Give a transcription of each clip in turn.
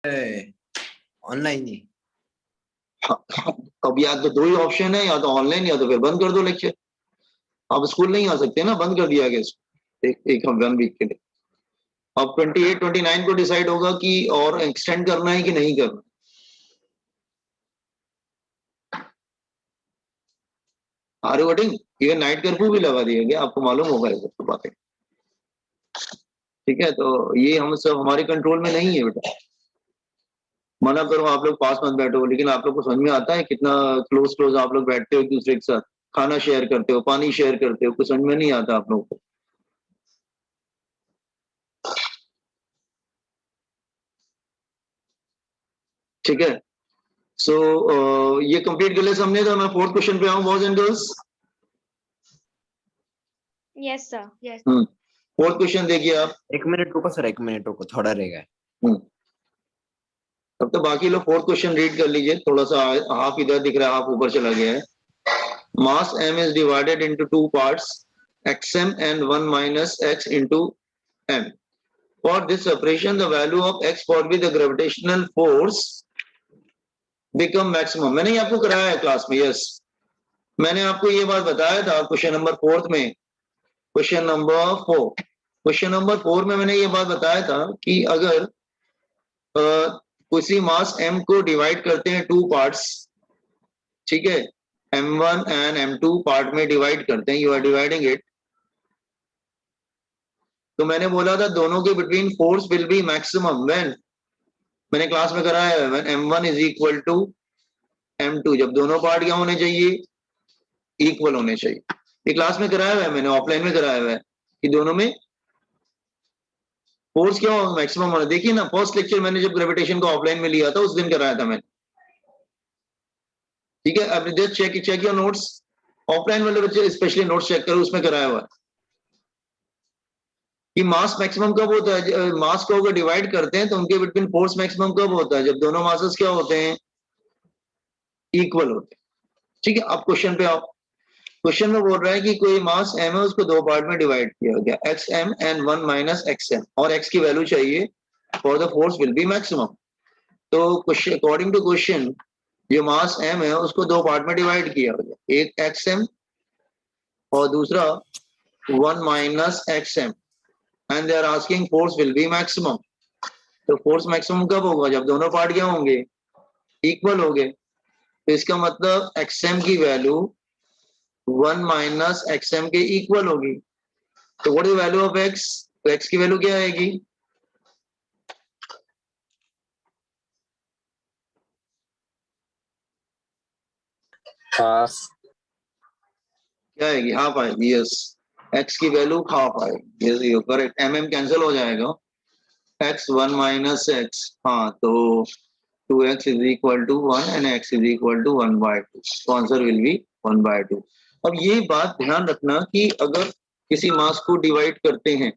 Online ही। अब या तो दो ही ऑप्शन है, या तो ऑनलाइन या तो फिर बंद कर दो लेक्चर। आप स्कूल नहीं आ सकते ना, बंद कर दिया गया इसको एक 1 वीक के लिए। अब 28 29 को डिसाइड होगा कि और एक्सटेंड करना है कि नहीं करना। Are you getting? Even night curfew भी लगा दिया गया, आपको मालूम होगा ये सब बातें। ठीक है, तो ये हम सब हमारे कंट्रोल में नहीं है बेटा। मना करो आप लोग पास मत बैठो, लेकिन आप लोग को समझ में आता है कितना क्लोज क्लोज आप लोग बैठते हो एक दूसरे के साथ, खाना शेयर करते हो, पानी शेयर करते हो, कुछ समझ में नहीं आता आप लोगों को। ठीक है, सो ये कंप्लीट कर ले हमने, तो मैं फोर्थ क्वेश्चन पे आऊं boys and girls. Yes sir, yes. Fourth question देखिए आप। 1 मिनट रुको सर, 1 मिनट रुको, थोड़ा रह गया। तब तो बाकी लोग फोर्थ क्वेश्चन रीड कर लीजिए, थोड़ा सा हाफ इधर दिख रहा है, हाफ ऊपर चला गया है। Mass m is divided into two parts, xm and 1 minus x into m. For this separation, the value of x for with the gravitational force become maximum. मैंने ये आपको कराया है क्लास में, यस। मैंने आपको ये बात बताया था क्वेश्चन नंबर 4 में। क्वेश्चन नंबर 4 में मैंने ये बात बताया था कि अगर किसी मास m को डिवाइड करते हैं टू पार्ट्स, ठीक है, m1 एंड m2 पार्ट में डिवाइड करते हैं, यू आर डिवाइडिंग इट, तो मैंने बोला था दोनों के between force will be maximum when, मैंने क्लास में कराया है, when m1 is equal to m2, जब दोनों पार्ट क्या होने चाहिए, इक्वल होने चाहिए। ये क्लास में कराया हुआ है, मैंने ऑफलाइन में कराया हुआ है कि दोनों में फोर्स क्या होगा, मैक्सिमम होना। देखिए ना, फर्स्ट लेक्चर मैंने जब ग्रेविटेशन को ऑफलाइन में लिया था उस दिन कराया था मैंने। ठीक है, अब just check your notes, offline वाले बच्चे स्पेशली नोट्स चेक करो, उसमें कराया हुआ है कि मास मैक्सिमम कब होता है, मास को अगर डिवाइड करते हैं तो उनके बिटवीन फोर्स मैक्सिमम कब होता है, जब दोनों मासेस क्या होते हैं, इक्वल होते हैं। ठीक है, अब क्वेश्चन पे आओ। क्वेश्चन में बोल रहा है कि कोई मास m है, उसको दो पार्ट में डिवाइड किया गया, xm एंड 1 माइनस xm, और x की वैल्यू चाहिए for the force will be maximum. तो क्वेश्चन अकॉर्डिंग टू क्वेश्चन, जो मास m है उसको दो पार्ट में डिवाइड किया गया, एक xm और दूसरा 1 minus xm, and they are asking force will be maximum. तो फोर्स मैक्सिमम कब होगा, जब दोनों पार्ट क्या होंगे, इक्वल होंगे। तो इसका मतलब xm की वैल्यू 1 माइनस xm के इक्वल होगी। तो what is value of x, तो x की वैल्यू क्या आएगी, हाफ। क्या आएगी, हाफ आएगी, यस। x की वैल्यू हाफ आएगी, yes you correct. mm cancel हो जाएगा, x 1 माइनस x, हाँ, तो 2x is equal to 1 and x is equal to 1/2, तो आंसर विल बी 1/2। अब ये बात ध्यान रखना कि अगर किसी मास को डिवाइड करते हैं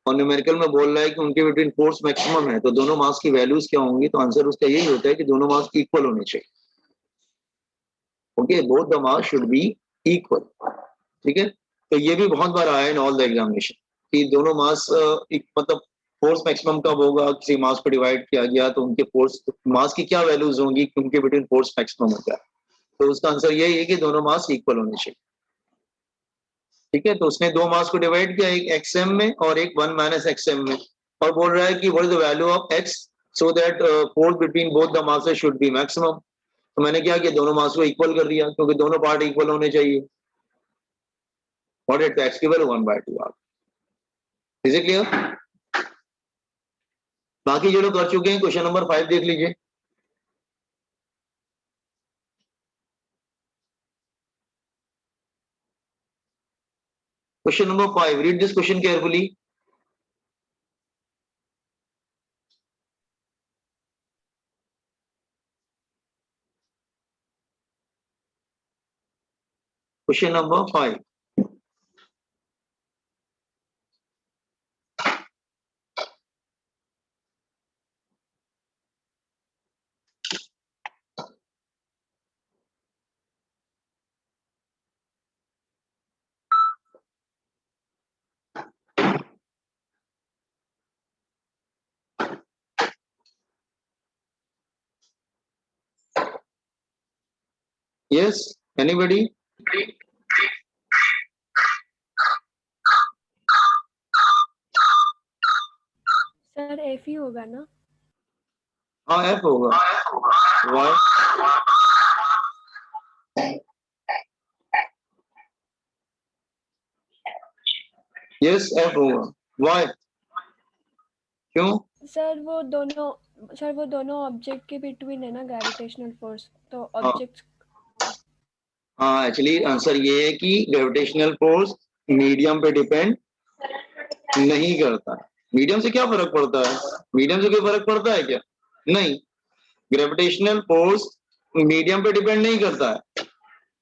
और न्यूमेरिकल में बोल रहा है कि उनके बिटवीन फोर्स मैक्सिमम है, तो दोनों मास की वैल्यूज क्या होंगी, तो आंसर उसका यही होता है कि दोनों मास इक्वल होने चाहिए। Okay, both the mass should be equal. ठीक है, तो ये भी बहुत बार आया इन ऑल द एग्जामिनेशन कि दोनों मास मतलब फोर्स मैक्सिमम कब होगा, किसी मास को डिवाइड किया गया तो उनके फोर्स मास की क्या वैल्यूज होंगी कि उनके बिटवीन फोर्स मैक्सिमम हो गया। तो उसका आंसर यही है कि दोनों मास इक्वल होने चाहिए। ठीक है, तो उसने दो मास को डिवाइड किया, एक xm में और एक 1 माइनस xm में, और बोल रहा है कि what is the value of x so that force between both the masses should be maximum. तो मैंने क्या किया, दोनों मास को इक्वल कर दिया क्योंकि दोनों पार्ट इक्वल होने चाहिए। व्हाट इज x की वैल्यू 1/2। Is it clear? बाकी जो लोग कर चुके हैं क्वेश्चन नंबर 5 देख लीजिए। Question number 5, read this question carefully. Question number 5, Yes, anybody? Sir F ही होगा ना? हाँ F होगा. Why? Yes, F होगा. Why? क्यों? सर वो दोनों ऑब्जेक्ट के बिटवीन है ना ग्रेविटेशनल फोर्स, तो ऑब्जेक्ट्स. हाँ एक्चुअली आंसर ये है कि ग्रेविटेशनल फोर्स मीडियम पे डिपेंड नहीं करता. मीडियम से क्या फर्क पड़ता है? मीडियम से कोई फर्क पड़ता है क्या? नहीं. ग्रेविटेशनल फोर्स मीडियम पे डिपेंड नहीं करता है.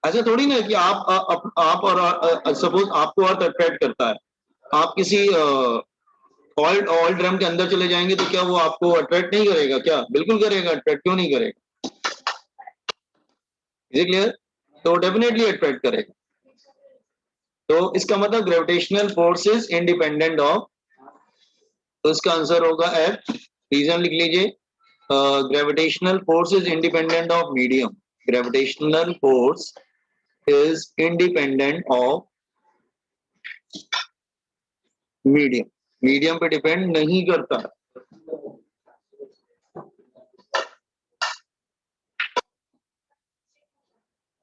ऐसा थोड़ी ना कि आप और सपोज आपको अर्थ अट्रैक्ट करता है, आप किसी ऑयल ड्रम के अंदर चले जाएंगे तो क्या वो आपको अट्रैक्ट नहीं करेगा? क्या बिल्कुल करेगा. अट्रैक्ट क्यों नहीं करेगा? Is it clear? तो डेफिनेटली अट्रैक्ट करेगा. तो इसका मतलब gravitational force is independent of, तो इसका आंसर होगा एफ. रीजन लिख लीजिए. Gravitational force is independent of medium. Gravitational force is independent of medium. Medium पे डिपेंड नहीं करता.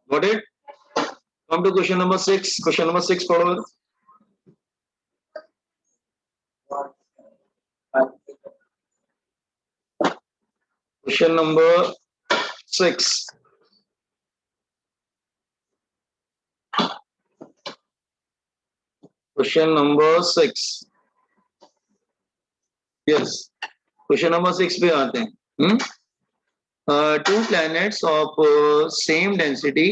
Got it? Come to question number 6. Question number 6 पढ़ो. Question number 6. Question number 6. Yes. Question number 6 पे आते हैं. Two planets of same density.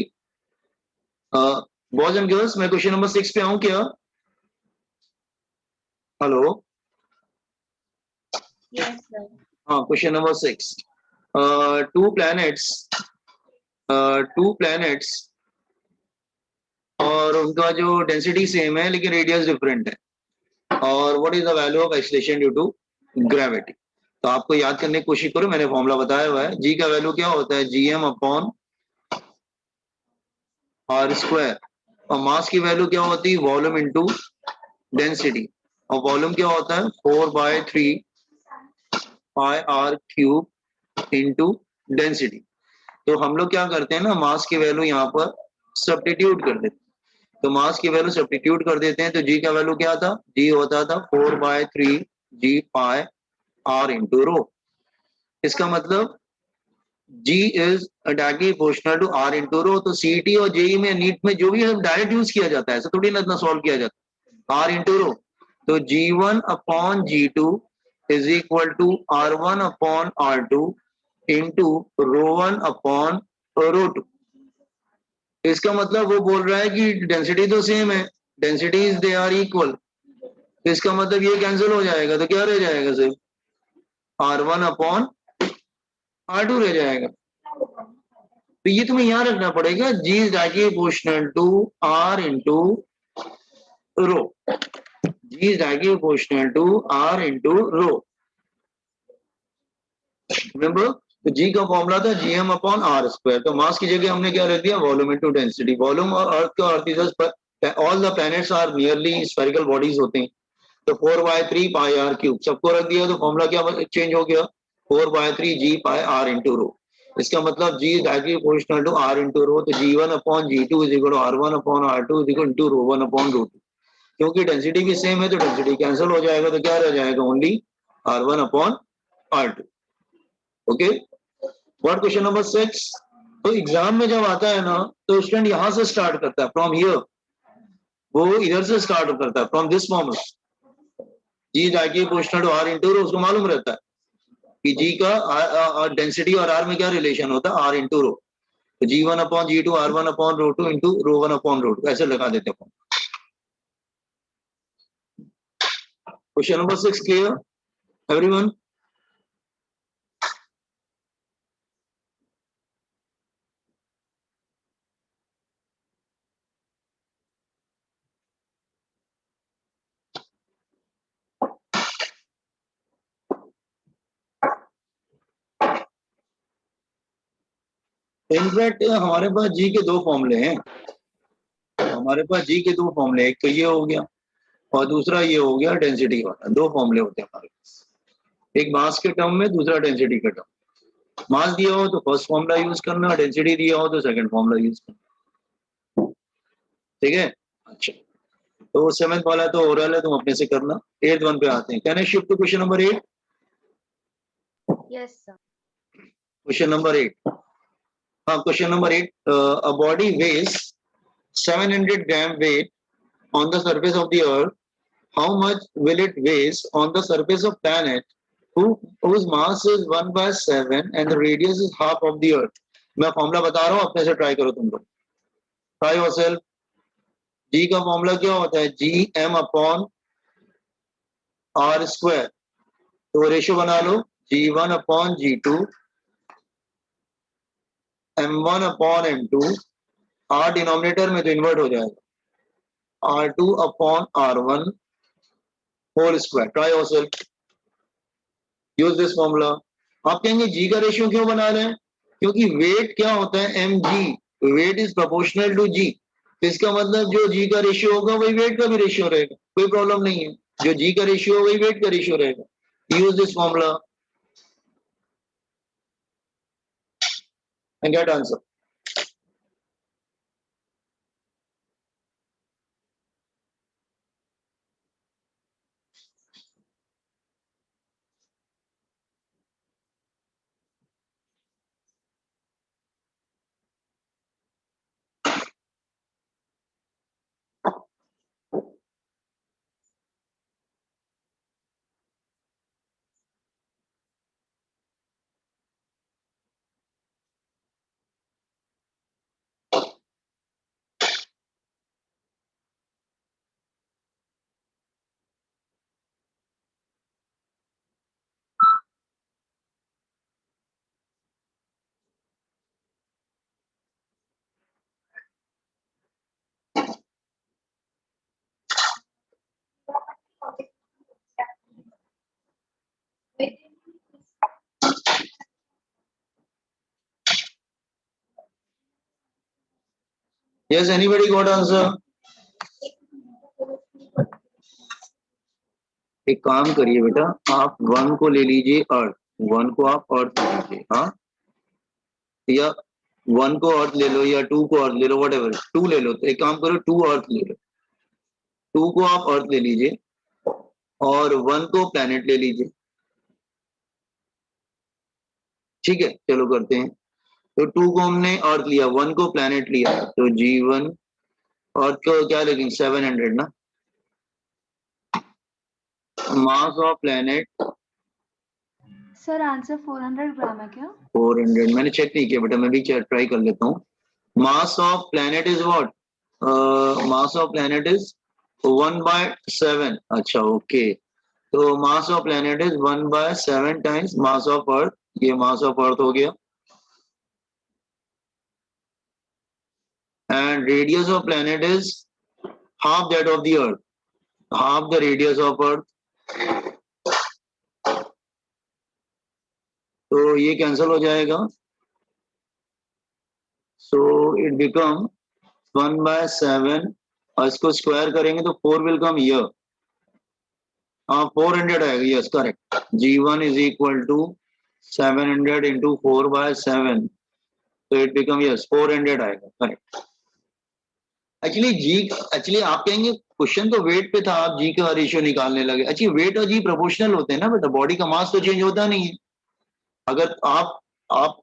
Boys and girls, मैं question number 6 पे आऊं क्या? हेलो. Yes sir. हाँ, क्वेश्चन नंबर 6. टू प्लैनेट्स और उनका जो डेंसिटी सेम है लेकिन रेडियस डिफरेंट है. और what is the value of acceleration due to gravity? तो आपको याद करने की कोशिश करो, मैंने फॉर्मूला बताया हुआ है. जी का वैल्यू क्या होता है? GM upon R square. और मास की वैल्यू क्या होती है? Volume into density. और वॉल्यूम क्या होता है? 4/3 pi R cube into density. तो हम लोग क्या करते हैं ना, मास की वैल्यू यहाँ पर सब्स्टिट्यूट कर देते हैं. तो मास की वैल्यू सब्स्टिट्यूट कर देते हैं तो जी का वैल्यू क्या था? जी होता था 4/3 जी पाई आर इंटू रो. इसका मतलब G is directly proportional to R into rho. तो सीटी और जेई में नीट में जो भी डायरेक्ट यूज किया जाता है, ऐसा थोड़ी ना इतना सॉल्व किया जाता है. R into rho. तो G1 upon G2 is equal to R1 upon R2 into रो1 upon rho. इसका मतलब वो बोल रहा है कि डेंसिटी तो सेम है, डेंसिटीज दे आर इक्वल. तो इसका मतलब ये कैंसिल हो जाएगा. तो क्या रह जाएगा? सिर्फ R1 अपॉन R2 रह जाएगा. तो ये तुम्हें याद रखना पड़ेगा. G is directly proportional to R into rho. G is directly proportional to R into rho. Remember, तो G का फॉर्मूला था GM अपॉन आर स्क्वायर. तो मास की जगह हमने क्या रख दिया? Volume into density. वॉल्यूम और अर्थ का earth is all the planets are nearly spherical bodies होते हैं. तो 4/3 पाई आर क्यूब सबको रख दिया तो फॉर्मूला क्या चेंज हो गया? 4/3 जी पाई आर इंटू रो. इसका मतलब G is directly proportional to R into rho. तो G1 upon G2 is equal to R1 upon R2 is equal to rho one upon rho two. क्योंकि डेंसिटी भी सेम है तो डेंसिटी कैंसिल हो जाएगा. तो क्या रह जाएगा? Only R1 upon R2. Okay. What question number 6. तो एग्जाम में जब आता है ना तो स्टूडेंट यहां से स्टार्ट करता है, फ्रॉम हियर. वो इधर से स्टार्ट करता है, from this formula. G is directly proportional to R into rho. उसको मालूम रहता है कि G का डेंसिटी और R में क्या रिलेशन होता है? R into rho. तो G1 upon G2 R1 upon rho two into रो1 upon rho two ऐसे लगा देते हैं. Question number 6 clear everyone? In fact हमारे पास जी के दो फॉर्मूले हैं, हमारे पास जी के दो फॉर्मूले, एक तो ये हो गया और दूसरा ये हो गया डेंसिटी वाला। दो फॉर्मूले होते हैं हमारे पास, एक मास के टर्म में, दूसरा डेंसिटी के टर्म। मास दिया हो तो फर्स्ट फॉर्मूला यूज करना, डेंसिटी दिया हो तो सेकंड फॉर्मूला यूज करना, ठीक है। अच्छा, तो 7th वाला तो ओरल है, तुम अपने से करना। 8th वन पे आते हैं। Can I shift to question number 8? Yes, sir. Question number 8। हाँ, question number 8, a body weighs 700 gram weight on the surface of the earth. How much will it weighs on the surface of planet whose mass is 1/7 and the radius is half of the earth? मैं formula बता रहा हूँ, अपने से try करो तुम लोग। Try yourself. जी का फॉर्मूला क्या होता है? G M upon R square. तो रेशियो बना लो, G1 upon G2, M1 upon M2, R denominator में तो इन्वर्ट हो जाएगा, R2 upon R1 whole square. Try yourself, use this formula. आप कहेंगे जी का रेशियो क्यों बना रहे हैं? क्योंकि वेट क्या होता है? mg, weight is proportional to g. तो इसका मतलब जो जी का रेशियो होगा वही वेट का भी रेशियो रहेगा, कोई प्रॉब्लम नहीं है। जो जी का रेशियो वही वेट का रेशियो रहेगा। Use this formula and get answer. Yes, anybody got answer? एक काम करिए बेटा, आप 1 को ले लीजिए अर्थ, 1 को आप अर्थ ले लीजिए, हाँ, या 1 को अर्थ ले लो या 2 को अर्थ ले लो, वट एवर। 2 ले लो, तो एक काम करो 2 अर्थ ले लो, 2 को आप अर्थ ले लीजिए और 1 को प्लैनेट ले लीजिए, ठीक है। चलो करते हैं। तो 2 को हमने अर्थ लिया, 1 को प्लैनेट लिया, तो G1 अर्थ को क्या लेंगे? 700 ना। Mass of planet Sir, answer 400 gram है क्या? 400, मैंने चेक नहीं किया बेटा, मैं भी ट्राई कर लेता हूँ। Mass of planet is what? Mass of planet is 1/7। अच्छा, ओके। तो mass of planet is 1/7 times mass of earth. ये मास ऑफ अर्थ हो गया। And radius of planet is half that of the earth, half the radius of earth. तो ये cancel हो जाएगा, so it become 1/7 और इसको स्क्वायर करेंगे तो 4 विल कम हियर। हाँ, 400 आएगा, yes correct. G1 is equal to 700 into 4/7, तो इट बिकम यस 400 आएगा, करेक्ट। एक्चुअली आप कहेंगे क्वेश्चन तो वेट पे था, आप जी का रेशियो निकालने लगे। अच्छी, वेट और जी प्रोपोर्शनल होते हैं ना बेटा, बॉडी का मास तो चेंज होता नहीं है। अगर आप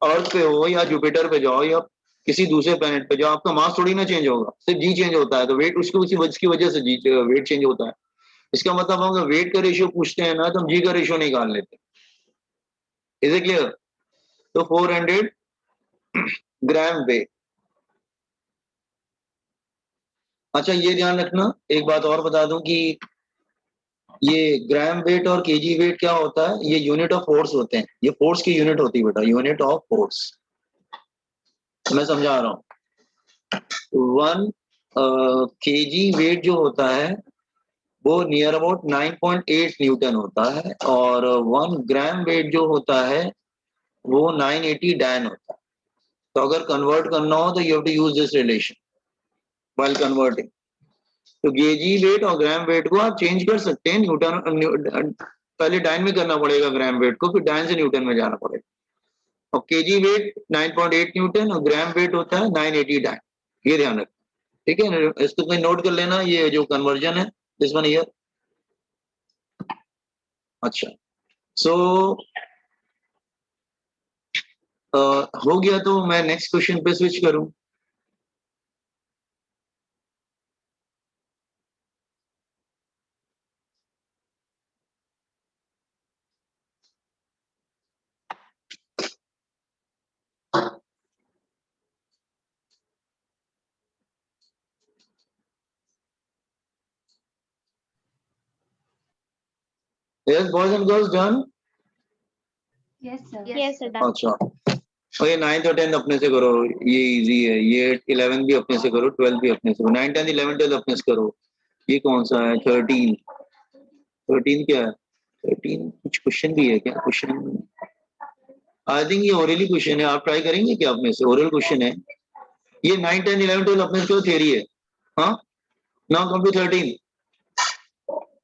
अर्थ पे हो या जुपिटर पे जाओ या किसी दूसरे प्लेनेट पे जाओ, आपका मास थोड़ी ना चेंज होगा, सिर्फ जी चेंज होता है। तो वेट उसकी उसकी वजह से जी वेट चेंज होता है। इसका मतलब हम अगर वेट का रेशियो पूछते हैं ना, तो हम जी का रेशियो निकाल लेते हैं। Is it clear? तो 400 ग्राम वेट। अच्छा, ये ध्यान रखना, एक बात और बता दूं कि ये ग्राम वेट और केजी वेट क्या होता है? ये यूनिट ऑफ फोर्स होते हैं, ये फोर्स की यूनिट होती है बेटा, यूनिट ऑफ फोर्स। मैं समझा रहा हूँ। 1 केजी वेट जो होता है वो नियर अबाउट 9.8 न्यूटन होता है, और 1 ग्राम वेट जो होता है वो 980 डैन होता है। तो अगर कन्वर्ट करना हो तो you have to use this relation while converting. तो केजी वेट और ग्राम वेट को आप चेंज कर सकते हैं। न्यूटन पहले डाइन में करना पड़ेगा ग्राम वेट को, फिर डाइन से न्यूटन में जाना पड़ेगा। और केजी वेट 9.8 न्यूटन और ग्राम वेट होता है 980 डाइन। ये ध्यान रखें, ठीक है। इसको कोई नोट कर लेना, ये जो कन्वर्जन है दिस वन हियर। अच्छा, सो हो गया, तो मैं नेक्स्ट क्वेश्चन पे स्विच करूं। Yes, boys and girls, done? Yes, sir. Yes, sir. Done. अच्छा, और ये 9th और 10th अपने से करो, ये इजी है। ये 11 भी अपने से करो, 12 भी अपने से करो, 9, 10, 11, 12 अपने से करो। ये कौन सा है? 13 क्या है? 13 कुछ क्वेश्चन भी है क्या? क्वेश्चन आई थिंक ये ओरली क्वेश्चन है। आप ट्राई करेंगे क्या? अपने से ओरल क्वेश्चन है ये। 9, 10, 11, 12 अपने से थ्योरी है। हाँ, नाउ कम टू 13।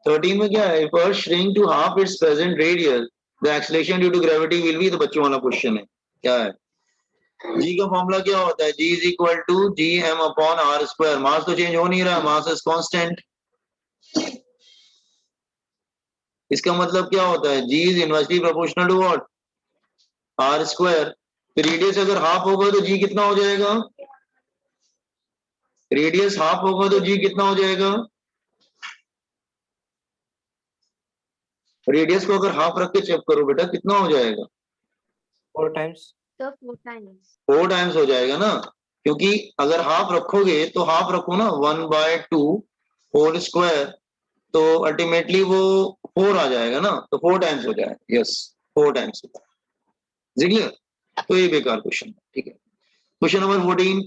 13 में क्या है? If Earth shrink to half its present radius, the acceleration due to gravity will be, तो बच्चों वाला क्वेश्चन है। क्या है? G का फॉर्मूला क्या होता है? G is equal to gm upon r square। मास तो चेंज हो नहीं रहा, मास इज कांस्टेंट। इसका मतलब क्या होता है? G is inversely proportional to what? r square। तो रेडियस अगर हाफ होगा तो G कितना हो जाएगा? रेडियस हाफ होगा तो G कितना हो जाएगा? रेडियस को अगर हाफ रख के चेक करो बेटा, कितना हो जाएगा? 4 times। So 4 times. 4 टाइम्स हो जाएगा ना, क्योंकि अगर हाफ रखोगे तो हाफ रखो ना, 1/2 होल स्क्वायर, तो अल्टीमेटली वो 4 आ जाएगा ना, तो 4 टाइम्स हो जाएगा। Yes, 4 times. क्लियर? तो ये बेकार क्वेश्चन है, ठीक है। क्वेश्चन नंबर 14,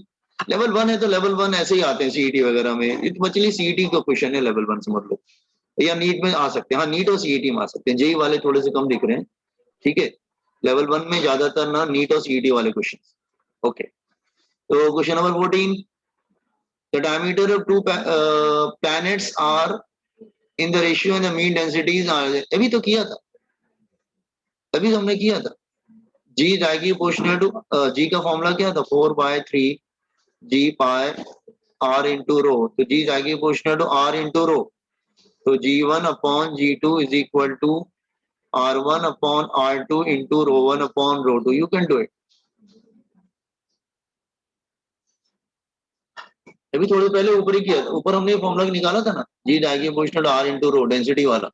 लेवल 1 है तो लेवल 1 ऐसे ही आते हैं सीईटी वगैरह में। बचली सीईटी का क्वेश्चन है लेवल 1 समझ लो, या नीट में आ सकते हैं। हाँ, नीट और सीईटी में आ सकते हैं। जेई वाले थोड़े से कम दिख रहे हैं, ठीक है। लेवल 1 में ज्यादातर ना नीट और सीईटी वाले क्वेश्चन। ओके, तो question number 14, the diameter of two planets are in the ratio and the mean densities are. अभी तो किया था, अभी हमने किया था। जी जाएगी प्रोपोर्शनल टू, जी का फॉर्मूला क्या था? 4/3 जी पाई आर इंटू रो। तो जी जाएगी proportional to R into rho. तो G1 upon G2 is equal to R1 upon R2 into ρ1 upon ρ2। You can do it. अभी थोड़ी पहले ऊपर ही किया था, ऊपर हमने फॉर्मूला निकाला था ना, जी जाएगी proportional to R into rho, density वाला।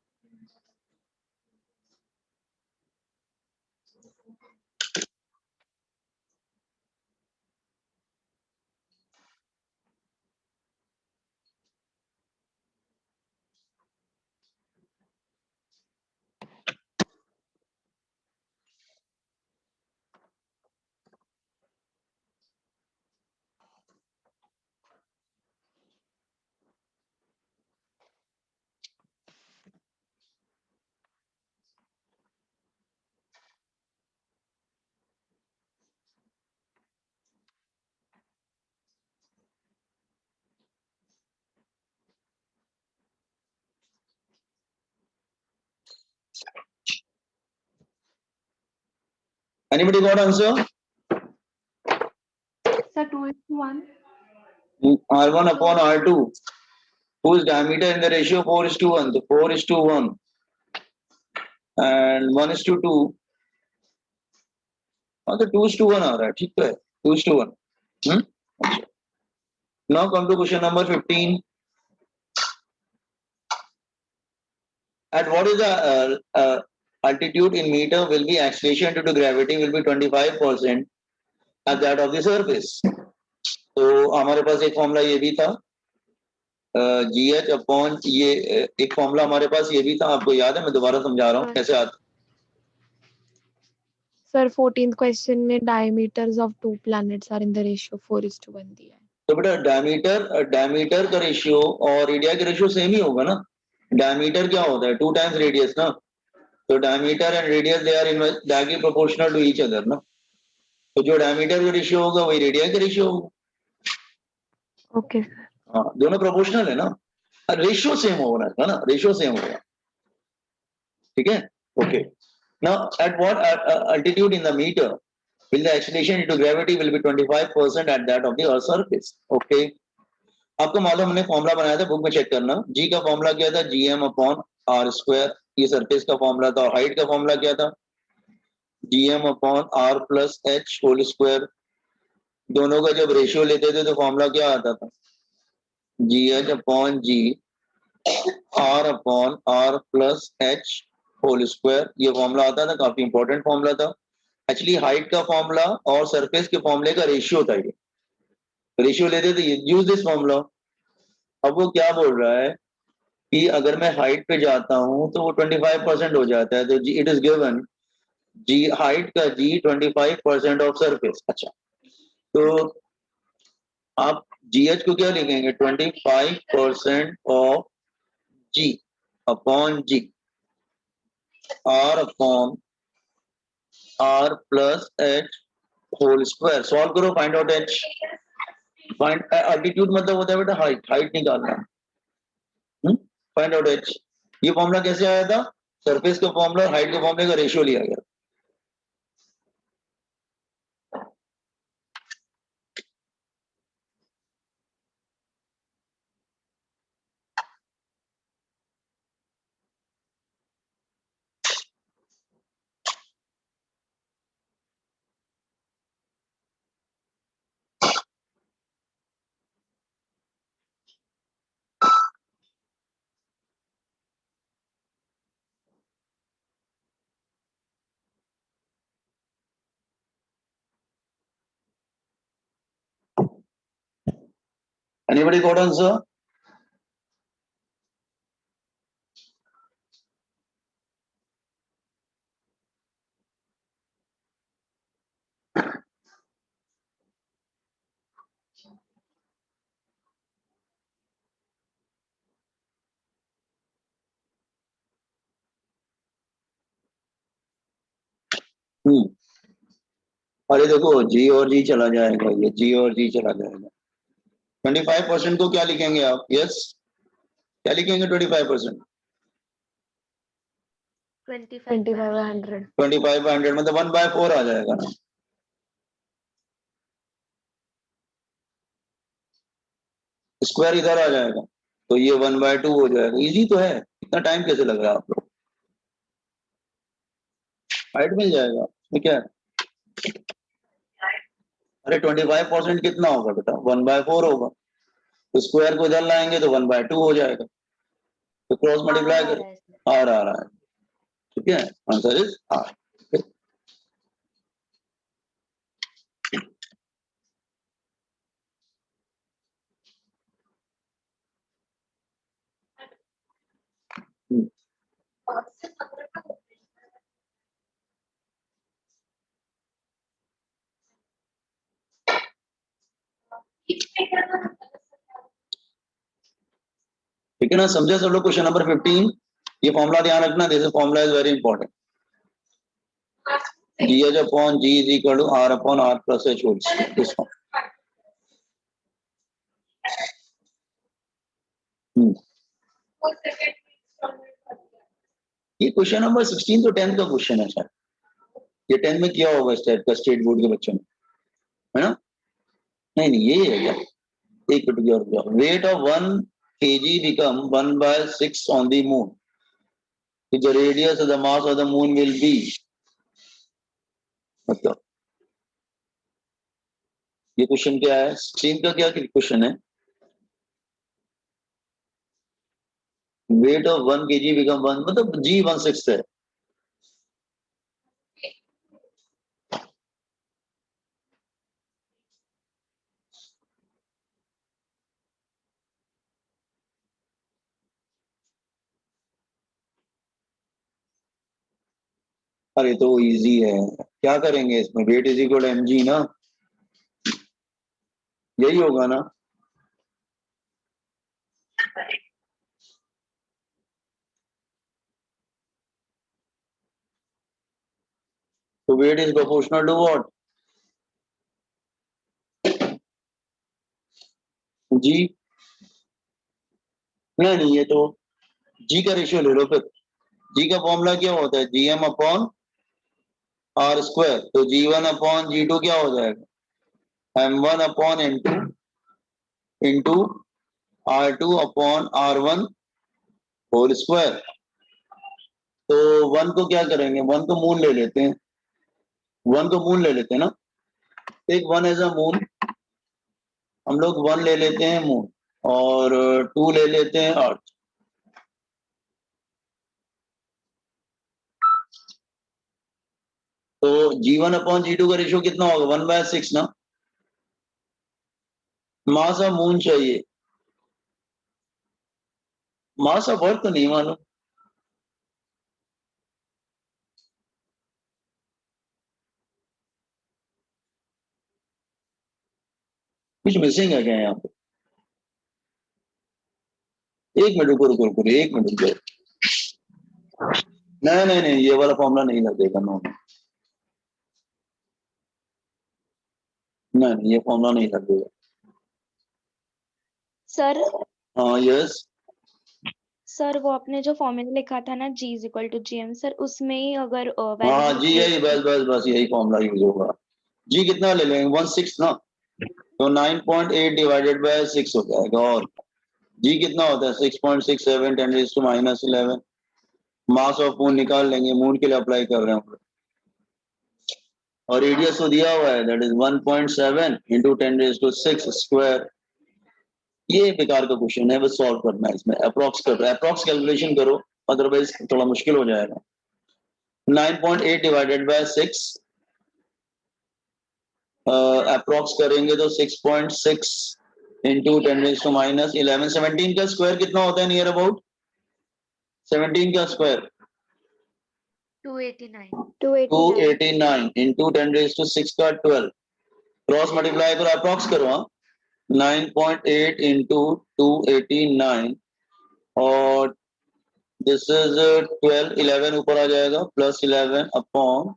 Anybody got answer? Sir, 2:1. R1 upon R2, whose diameter in the ratio 4:1, तो 4:1 and 1:2, हाँ तो 2:1 आ रहा है, ठीक है, 2:1। Now come to question number 15. At what is the altitude in meter will be acceleration due to gravity will be 25% at that of the surface. तो हमारे पास एक फॉर्मूला ये भी था, GH अपॉन ये, एक फॉर्मूला हमारे पास ये भी था, आपको याद है? मैं दोबारा समझा रहा हूँ कैसे आता। सर 14th क्वेश्चन में diameters of two planets are in the ratio 4:1 दिया है। तो बेटा डायमीटर का रेशियो और एरिया का रेशियो सेम ही होगा ना। डायमीटर क्या होता है? 2 टाइम्स रेडियस ना। तो diameter and radius they are directly proportional to each other ना। तो जो डायमीटर का रेशियो होगा वही रेडियस का रेशियो होगा। Okay, sir. हाँ, दोनों प्रोपोर्शनल है ना, रेशियो सेम हो रहा है ना, रेशियो सेम हो रहा है, ठीक है। Okay, now at what altitude in the meter will the acceleration due to gravity will be 25% at that of the earth surface? Okay, आपको मालूम, हमने फॉर्मूला बनाया था, बुक में चेक करना। जी का फॉर्मूला क्या था, जीएम अपॉन आर स्क्वायर, ये सरफेस का फॉर्मूला था। और हाइट का फॉर्मूला क्या था, GM upon R plus H whole square. दोनों का जब रेशियो लेते थे तो फॉर्मूला क्या आता था, जी एच अपॉन जी R upon R plus H whole square, ये फॉर्मूला आता था, काफी इंपॉर्टेंट फॉर्मूला था। एक्चुअली हाइट का फॉर्मूला और सरफेस के फॉर्मूले का रेशियो था, ये रेशियो लेते थे, यूज दिस फॉर्मूला। अब वो क्या बोल रहा है कि अगर मैं हाइट पे जाता हूं तो वो 25% हो जाता है, तो जी इट इज गिवन जी हाइट का जी 25% ऑफ सरफेस। अच्छा, तो आप जीएच को क्या लिखेंगे, 25% of g upon ji R upon R plus H whole square. Solve करो, find out H. Find altitude मतलब होता है बेटा हाइट, हाइट निकालना। Find out H. ये फॉर्मूला कैसे आया था, सरफेस का फॉर्मूला और हाइट के फॉर्मूले का रेशियो लिया गया। Anybody got answer? अरे देखो, जी और जी चला जाएगा, ये जी और जी चला जाएगा। 25% को क्या लिखेंगे आप, यस क्या लिखेंगे 25%, 2500. 25/100 मतलब 1/4 आ जाएगा ना। स्क्वायर इधर आ जाएगा तो ये 1/2 हो जाएगा। इजी तो है, इतना टाइम कैसे लग रहा है आप लोग, हाइट मिल जाएगा इसमें क्या है। अरे 25% कितना होगा बेटा, 1/4 होगा, तो स्क्वायर को इधर लाएंगे तो 1/2 हो जाएगा, तो क्रॉस मल्टीप्लाई कर आर आ रहा है, ठीक है, आंसर इज आर। ठीक है ना, समझे सब लोग। क्वेश्चन नंबर 15, ये फॉर्मूला ध्यान रखना, this formula is very important. G H upon G is equal to R upon R plus H whole square, this ये क्वेश्चन नंबर 16 तो 10th का क्वेश्चन है सर, ये 10th में किया होगा इस टाइप का स्टेट बोर्ड के बच्चों ने, है ना। नहीं नहीं ये है क्या, एक मिनट और, weight of 1 kg become 1/6 on the moon, the radius of the mass of the moon will be, मतलब ये क्वेश्चन क्या है, 16 का क्या क्वेश्चन है, वेट ऑफ 1 kg become 1 मतलब g 1/6 है। अरे तो इजी है, क्या करेंगे इसमें, weight is equal M g ना, यही होगा ना। तो weight is proportional to what, g नहीं, ये तो जी का रेशियो ले लो फिर। जी का फॉर्मूला क्या होता है, जीएम अपॉन आर स्क्वायर। तो G1 अपॉन G2 क्या हो जाएगा, M1 upon M2 into R2 upon R1 whole square. तो 1 को क्या करेंगे, 1 को मूल ले लेते हैं, 1 को मूल ले लेते हैं ना, एक 1 एज अ मूल, हम लोग 1 ले लेते हैं मूल और 2 ले लेते हैं अर्थ। तो G1 अपॉन G2 का रेशियो कितना होगा, 1/6 ना। मास ऑफ मून चाहिए, मास ऑफ अर्थ तो नहीं मालूम। कुछ मिसिंग है क्या यहाँ पे, एक मिनट रुको रुको रुको, एक मिनट रुको। नहीं नहीं नहीं, ये वाला फॉर्मूला नहीं लगेगा, नो नहीं नहीं, ये फॉर्मूला नहीं लगेगा। सर हाँ यस, सर वो आपने जो फॉर्मूला लिखा था ना G is equal to GM, sir उसमें ही अगर हाँ जी यही, बस बस बस यही फॉर्मूला यूज होगा। जी कितना ले लेंगे, 1/6 ना, तो 9.8 डिवाइडेड बाय 6 हो जाएगा। और जी कितना होता है, 6.67 10⁻⁻11। मास ऑफ मून निकाल लेंगे, मून के लिए अप्लाई कर रहे हैं, और रेडियस तो दिया हुआ है, दैट इज 1.7 इंटू 10⁻6 स्क्वायर। ये बेकार का क्वेश्चन है, बस सॉल्व करना है, इसमें अप्रॉक्स कर रहा है, अप्रॉक्स कैलकुलेशन करो, अदरवाइज थोड़ा मुश्किल हो जाएगा। 9.8 डिवाइडेड बाय 6, अप्रॉक्स करेंगे तो 6.6 इंटू 10⁻11। 17 का स्क्वायर कितना होता है, नियर अबाउट 17 का स्क्वायर 289 289 इंटू 10⁻6 का 12, क्रॉस मल्टीप्लाई करो, अप्रॉक्स करो। हाँ 9.8 इंटू 289 और दिस इज 12, 11 ऊपर आ जाएगा, प्लस 11 अपॉन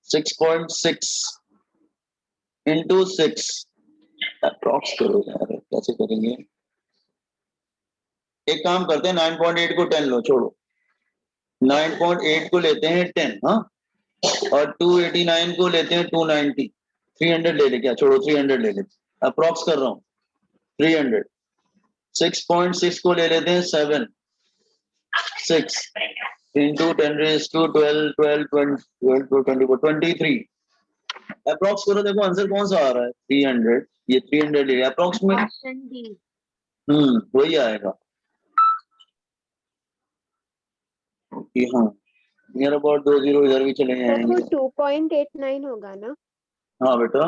6.6 इंटू 6, अप्रॉक्स करो यार, कैसे करेंगे। एक काम करते हैं, 9.8 को 10 लो, छोड़ो 9.8 को लेते हैं 10, हाँ, और 289 को लेते हैं 290, 300 ले ले, क्या छोड़ो 300 ले लेते, अप्रॉक्स कर रहा हूँ 300। 6.6 को ले लेते हैं 7, 6 इंटू 10⁻12 12 20 24 23, अप्रॉक्स करो, देखो आंसर कौन सा आ रहा है, 300, ये 300 ले अप्रॉक्स में, ऑप्शन डी। वही आएगा। कि हाँ नियर अबाउट 2 0 इधर भी चले सर वो जाएंगे। 2.89 होगा ना। हाँ बेटा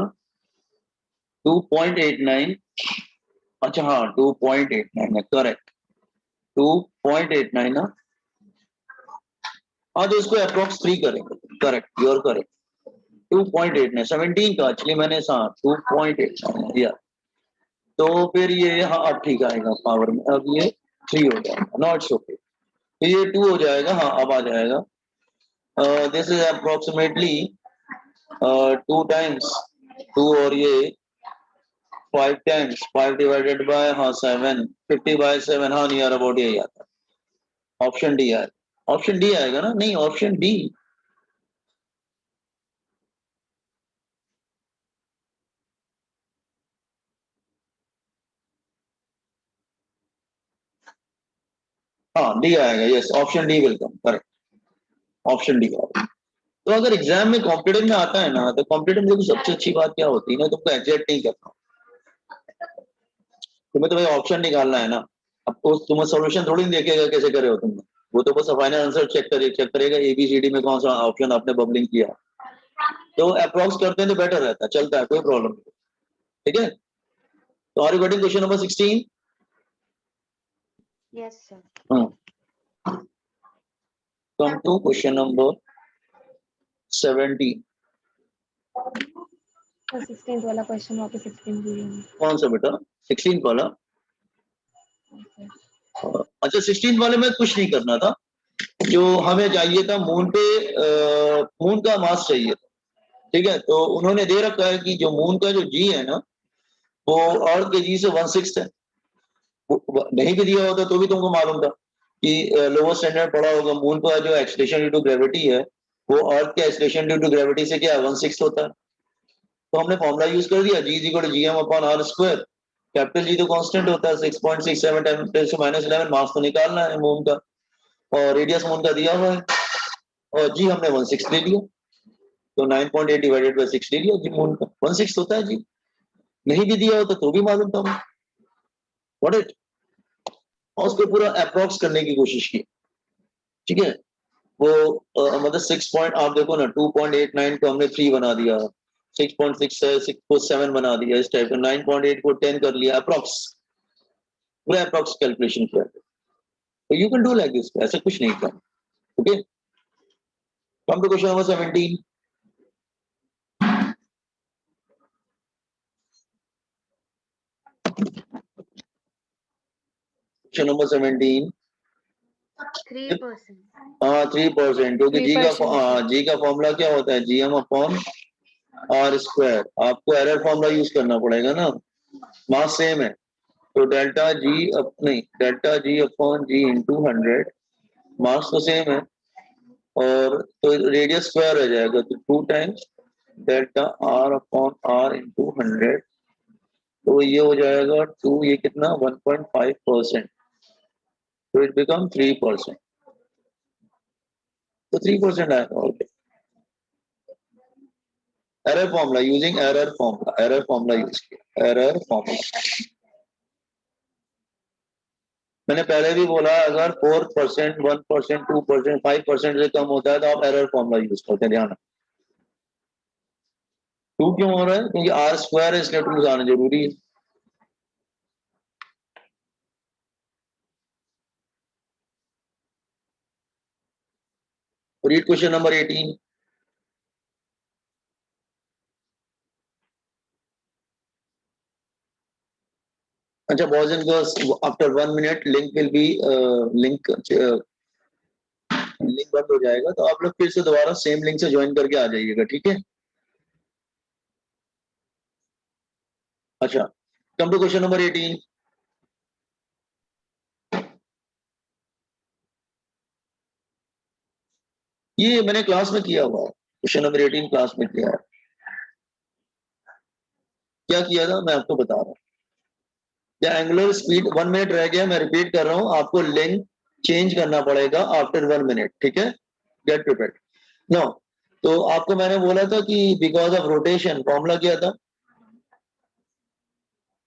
2.89, अच्छा हाँ 2.89 है, करेक्ट 2.89 ना। हाँ तो इसको अप्रोक्स 3 करेंगे, करेक्ट, यू आर करेक्ट। 2.89, 17 का एक्चुअली मैंने 2.89 दिया, तो फिर ये हाँ अब ठीक आएगा पावर में, अब ये 3 हो जाएगा, नॉट ओके, तो ये 2 हो जाएगा, हाँ अब आ जाएगा। दिस इज अप्रोक्सीमेटली 2 टाइम्स 2 और ये 5 टाइम्स 5 डिवाइडेड बाय हाँ 7, 50/7, हाँ नियर अबाउट यही आता है, ऑप्शन डी आएगा, ऑप्शन डी आएगा ना, नहीं ऑप्शन डी। हाँ डी आएगा, yes option D will come, correct, option D आएगा। तो अगर एग्जाम में कॉम्पिटेटिव में आता है ना, तो कॉम्पिटेटिव में सबसे अच्छी बात क्या होती है ना, तुमको एग्जैक्ट नहीं करना, तुम्हें तो भाई ऑप्शन निकालना है ना। अब तो तुम्हें सॉल्यूशन थोड़ी देखेगा कैसे करे हो तुमने, वो तो बस फाइनल आंसर चेक करेगा ABCD में कौन सा ऑप्शन आपने बबलिंग किया, तो अप्रोक्स करते हैं तो बेटर रहता है, चलता है, कोई प्रॉब्लम नहीं, ठीक है। तो are you getting question number 16? Yes sir. Come to question number 17। 16th वाला क्वेश्चन वापस एक्सप्लेन कीजिए। कौन सा बेटा, 16 वाला? अच्छा 16 वाले में कुछ नहीं करना था, जो हमें चाहिए था मून पे, मून का मास चाहिए था, ठीक है। तो उन्होंने दे रखा है कि जो मून का जो जी है ना, वो अर्थ के जी से 1/6 है। नहीं भी दिया होता तो भी तुमको मालूम था कि लोअर स्टैंडर्ड पढ़ा होगा, मून का जो एक्सलेशन ड्यू टू ग्रेविटी है वो अर्थ के एक्सलेशन ड्यू टू ग्रेविटी से क्या 1/6 होता है। तो हमने फॉर्मूला यूज कर दिया, g equal to GM upon R square. Capital G तो कांस्टेंट होता है 6.67 10 to -11, मास तो निकालना है मून का, और रेडियस मून का दिया हुआ है, और जी हमने 1/6 ले लिया, तो 9.8 डिवाइडेड बाय 6 ले लिया जी मून का 1/6 होता है जी। नहीं भी दिया होता तो भी मालूम था हमें, व्हाट इट, और उसको पूरा अप्रॉक्स करने की कोशिश की, ठीक है। वो मतलब 6 पॉइंट, आप देखो ना 2.89 को हमने 3 बना दिया, 6.6 है 6 को 7 बना दिया, इस टाइप का 9.8 को 10 कर लिया, अप्रॉक्स, पूरा अप्रॉक्स कैलकुलेशन किया। तो you can do like this, ऐसा कुछ नहीं था। Okay, come to question number 17। Question number 17। 3%. हाँ 3%, क्योंकि जी का 3%. जी का फॉर्मूला क्या होता है, जीएम अपॉन आर स्क्वायर। आपको एरर फॉर्मूला यूज करना पड़ेगा ना, मास सेम है, तो डेल्टा जी नहीं, डेल्टा जी अपॉन जी इंटू 100, मास तो सेम है, और तो रेडियस स्क्वायर हो जाएगा, तो 2 times delta R upon R into 100, तो ये हो जाएगा 2, ये कितना 1.5%, तो इट बिकम 3%, तो 3% आएगा। Okay, error formula using error formula use किया, एरर फॉर्मूला। मैंने पहले भी बोला, अगर 4%, 1%, 2%, 5% से कम होता है तो आप एरर फॉर्मूला यूज करते हैं, ध्यान। 2 क्यों हो रहा है, क्योंकि आर स्क्वायर है, इसलिए 2 आना जरूरी है। Read question number 18। अच्छा, boys and girls, after 1 minute link will be link बंद हो जाएगा, तो आप लोग फिर से दोबारा सेम लिंक से ज्वाइन करके आ जाइएगा, ठीक है। अच्छा, कम टू क्वेश्चन नंबर 18। ये मैंने क्लास में किया हुआ है, क्वेश्चन नंबर 18 क्लास में किया है। क्या किया था मैं आपको बता रहा हूँ। एंगुलर स्पीड 1 मिनट रह गया, मैं रिपीट कर रहा हूँ, आपको लिंक चेंज करना पड़ेगा आफ्टर 1 मिनट, ठीक है। Get prepared no. तो आपको मैंने बोला था कि बिकॉज ऑफ रोटेशन फॉर्मूला क्या था,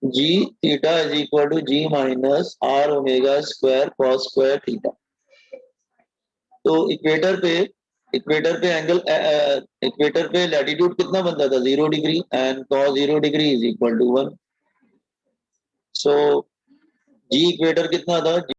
g theta is equal to g minus R omega square cos square theta. तो इक्वेटर पे एंगल, इक्वेटर पे लैटिट्यूड कितना बनता था 0 degree, and cos 0 degree is equal to 1। So g equator कितना था,